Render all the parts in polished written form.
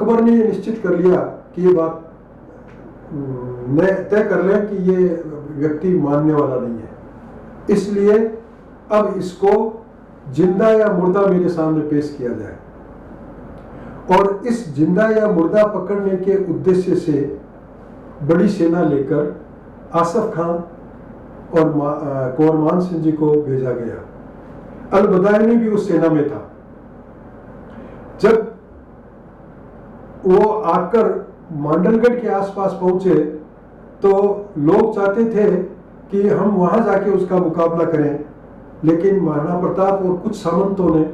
अकबर ने ये निश्चित कर लिया कि ये बात तय कर लें कि ये व्यक्ति मानने वाला नहीं है, इसलिए अब इसको जिंदा या मुर्दा मेरे सामने पेश किया जाए। और इस जिंदा या मुर्दा पकड़ने के उद्देश्य से बड़ी सेना लेकर आसफ खान और कुंवर मान सिंह जी को भेजा गया। अल-बदायनी भी उस सेना में था। जब वो आकर मांडलगढ़ के आसपास पहुंचे तो लोग चाहते थे कि हम वहां जाके उसका मुकाबला करें, लेकिन महाराणा प्रताप और कुछ सामंतों ने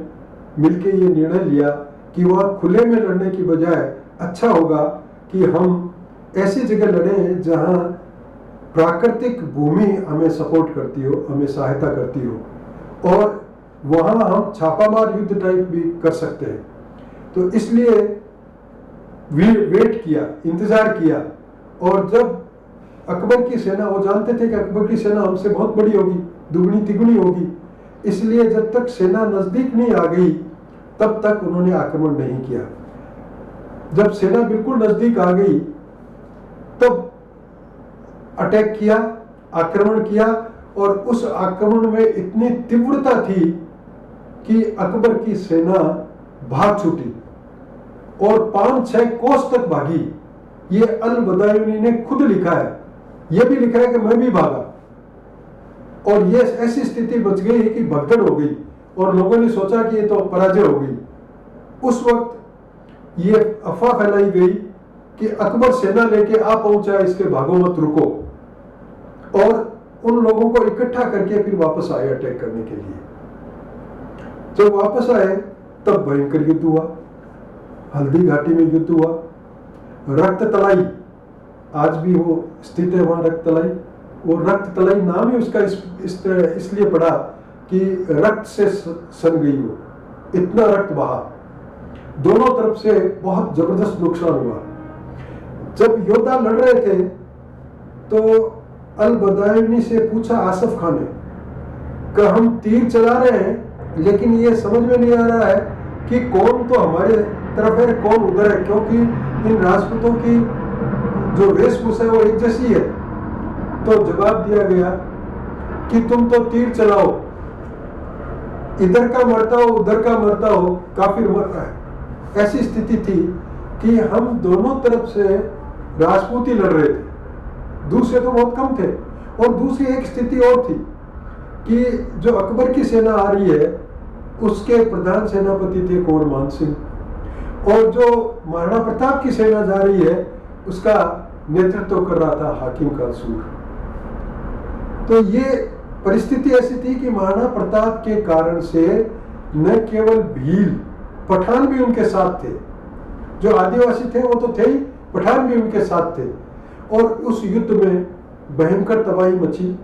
मिलकर ये निर्णय लिया कि वहां खुले में लड़ने की बजाय अच्छा होगा कि हम ऐसी जगह लड़ें जहां प्राकृतिक भूमि हमें सपोर्ट करती हो, हमें सहायता करती हो, और वहां हम छापामार युद्ध टाइप भी कर सकते हैं। तो इसलिए वेट किया, इंतजार किया। और जब अकबर की सेना, वो जानते थे कि अकबर की सेना हमसे बहुत बड़ी होगी, दुगनी तिगुनी होगी, इसलिए जब तक सेना नजदीक नहीं आ गई तब तक उन्होंने आक्रमण नहीं किया। जब सेना बिल्कुल नजदीक आ गई तब अटैक किया, आक्रमण किया, और उस आक्रमण में इतनी तीव्रता थी कि अकबर की सेना भाग छूटी और 5-6 कोस तक भागी। ये अल-बदायूनी ने खुद लिखा है, ये भी लिखा है कि मैं भी भागा, और ये ऐसी स्थिति बच गई कि भगदड़ हो गई और लोगों ने सोचा कि ये तो पराजय हो गई। उस वक्त ये अफवाह फैलाई गई कि अकबर सेना लेके आ पहुंचा, इसके भागो मत रुको, और उन लोगों को इकट्ठा करके फिर वापस आए अटैक करने के लिए। जब वापस आए तब भयंकर युद्ध हुआ, हल्दी घाटी में युद्ध हुआ, रक्त तलाई, आज भी वो स्थित है वहां रक्त तलाई। वो रक्त तलाई नाम ही उसका इसलिए पड़ा कि रक्त से सन गई वो, इतना रक्त बहा, दोनों तरफ से बहुत जबरदस्त नुकसान हुआ। जब योद्धा लड़ रहे थे तो अल-बदायूनी से पूछा आसफ खान ने कि हम तीर चला रहे हैं लेकिन ये समझ में नहीं आ रहा है कि कौन तो हमारे तरफ है कौन उधर है, क्योंकि इन राजपूतों की जो वेशभूषा है वो एक जैसी है। तो जवाब दिया गया कि तुम तो तीर चलाओ, इधर का मरता हो उधर का मरता हो, काफिर मर रहा है। ऐसी स्थिति थी कि हम दोनों तरफ से राजपूत ही लड़ रहे थे, दूसरे तो बहुत कम थे। और दूसरी एक स्थिति और थी कि जो अकबर की सेना आ रही है उसके प्रधान सेनापति थे कुंवर मान सिंह, और जो महाराणा प्रताप की सेना जा रही है उसका नेतृत्व कर रहा था हाकिम का सूर। तो ये परिस्थिति ऐसी थी कि महाराणा प्रताप के कारण से न केवल भील, पठान भी उनके साथ थे, जो आदिवासी थे वो तो थे ही, पठान भी उनके साथ थे, और उस युद्ध में भयंकर तबाही मची।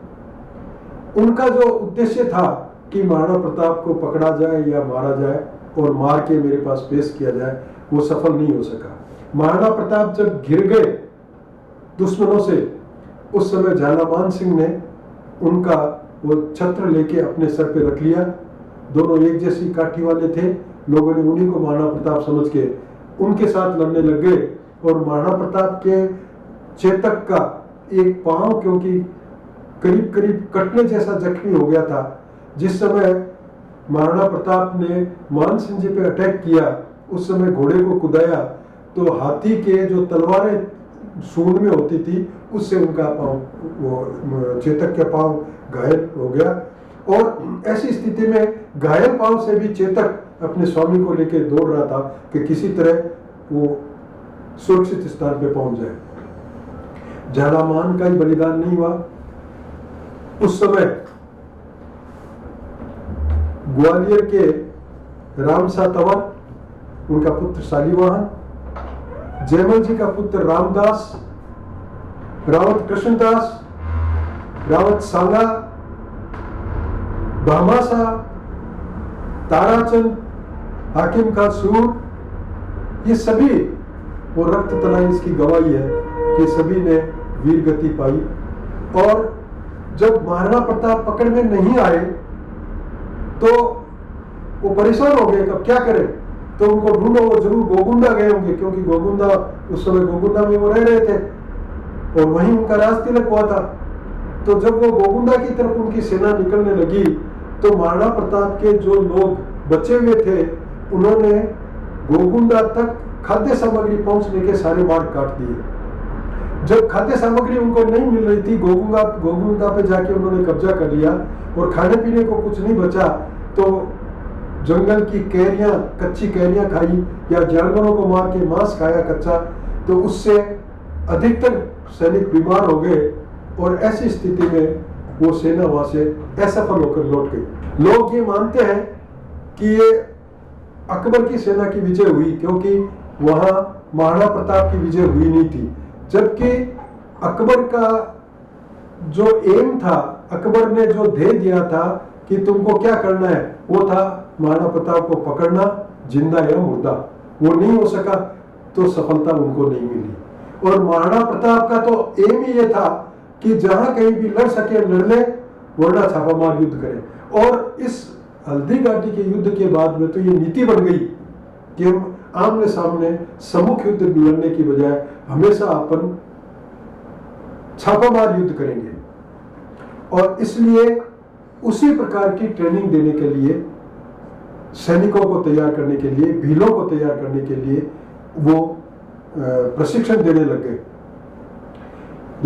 उनका जो उद्देश्य था कि महाराणा प्रताप को पकड़ा जाए या मारा जाए और मार के मेरे पास पेश किया जाए, वो सफल नहीं हो सका। महाराणा प्रताप जब घिर गए दुश्मनों से, उस समय झालामान सिंह ने उनका वो छत्र लेके अपने सर पे रख लिया। दोनों एक जैसी काठी वाले थे, लोगों ने उन्हीं को महाराणा प्रताप समझ के उनके साथ लड़ने लग गए। और महाराणा प्रताप के चेतक का एक पांव क्योंकि करीब करीब कटने जैसा जख्मी हो गया था, जिस समय महाराणा प्रताप ने मान सिंह जी पे अटैक किया उस समय घोड़े को कुदाया तो हाथी के जो तलवारें सूंड में होती थी उससे उनका पांव, वो चेतक का पांव घायल हो गया। और ऐसी स्थिति में घायल पांव से भी चेतक अपने स्वामी को लेकर दौड़ रहा था कि किसी तरह वो सुरक्षित स्थान पे पहुंच जाए। झालामान का ही बलिदान नहीं हुआ। उस समय ग्वालियर के रामसा तंवर, उनका पुत्र शालीवाहन, जयमल जी का पुत्र रामदास, रावत कृष्णदास, रावत सांगा, भामासा, ताराचंद, हाकिम का सूर, ये सभी, वो रक्त तलाई इसकी गवाही है कि सभी ने वीर गति पाई। और जब महाराणा प्रताप पकड़ में नहीं आए तो वो परेशान हो गए, अब क्या करें। तो उनको ढूंढो, वो जरूर गोगुंडा गए होंगे, क्योंकि गोगुंडा उस समय गोगुंडा में वो रह रहे थे और वहीं उनका राज तिलक हुआ था। तो जब वो गोगुंडा की तरफ उनकी सेना निकलने लगी तो महाराणा प्रताप के जो लोग बचे हुए थे उन्होंने गोगुंडा तक खाद्य सामग्री पहुंचने के सारे मार्ग काट दिए। जब खाद्य सामग्री उनको नहीं मिल रही थी, गोगुंडा पे जाके उन्होंने कब्जा कर लिया और खाने पीने को कुछ नहीं बचा, तो जंगल की कैरियां, कच्ची कैरियां खाई या जानवरों को मार के मांस खाया कच्चा, तो उससे अधिकतर सैनिक बीमार हो गए और ऐसी स्थिति में वो सेना वहां से असफल होकर लौट गई। लोग ये मानते हैं कि ये अकबर की सेना की विजय हुई, क्योंकि वहां महाराणा प्रताप की विजय हुई नहीं थी, जबकि अकबर का जो एम था, अकबर ने जो ध्येय दिया था कि तुमको क्या करना है, वो था महाराणा प्रताप को पकड़ना, जिंदा या मुर्दा। वो नहीं हो सका तो सफलता उनको नहीं मिली। और महाराणा प्रताप का तो एम ही ये था कि जहां कहीं भी लड़ सके लड़ ले, वरना छापामार युद्ध करे। और इस हल्दी घाटी के युद्ध के बाद में तो ये नीति बन गई कि हम आमने सामने सम्मुख युद्ध लड़ने की बजाय हमेशा अपन छापामार युद्ध करेंगे। और इसलिए उसी प्रकार की ट्रेनिंग देने के लिए, सैनिकों को तैयार करने के लिए, भीलों को तैयार करने के लिए वो प्रशिक्षण देने लग गए।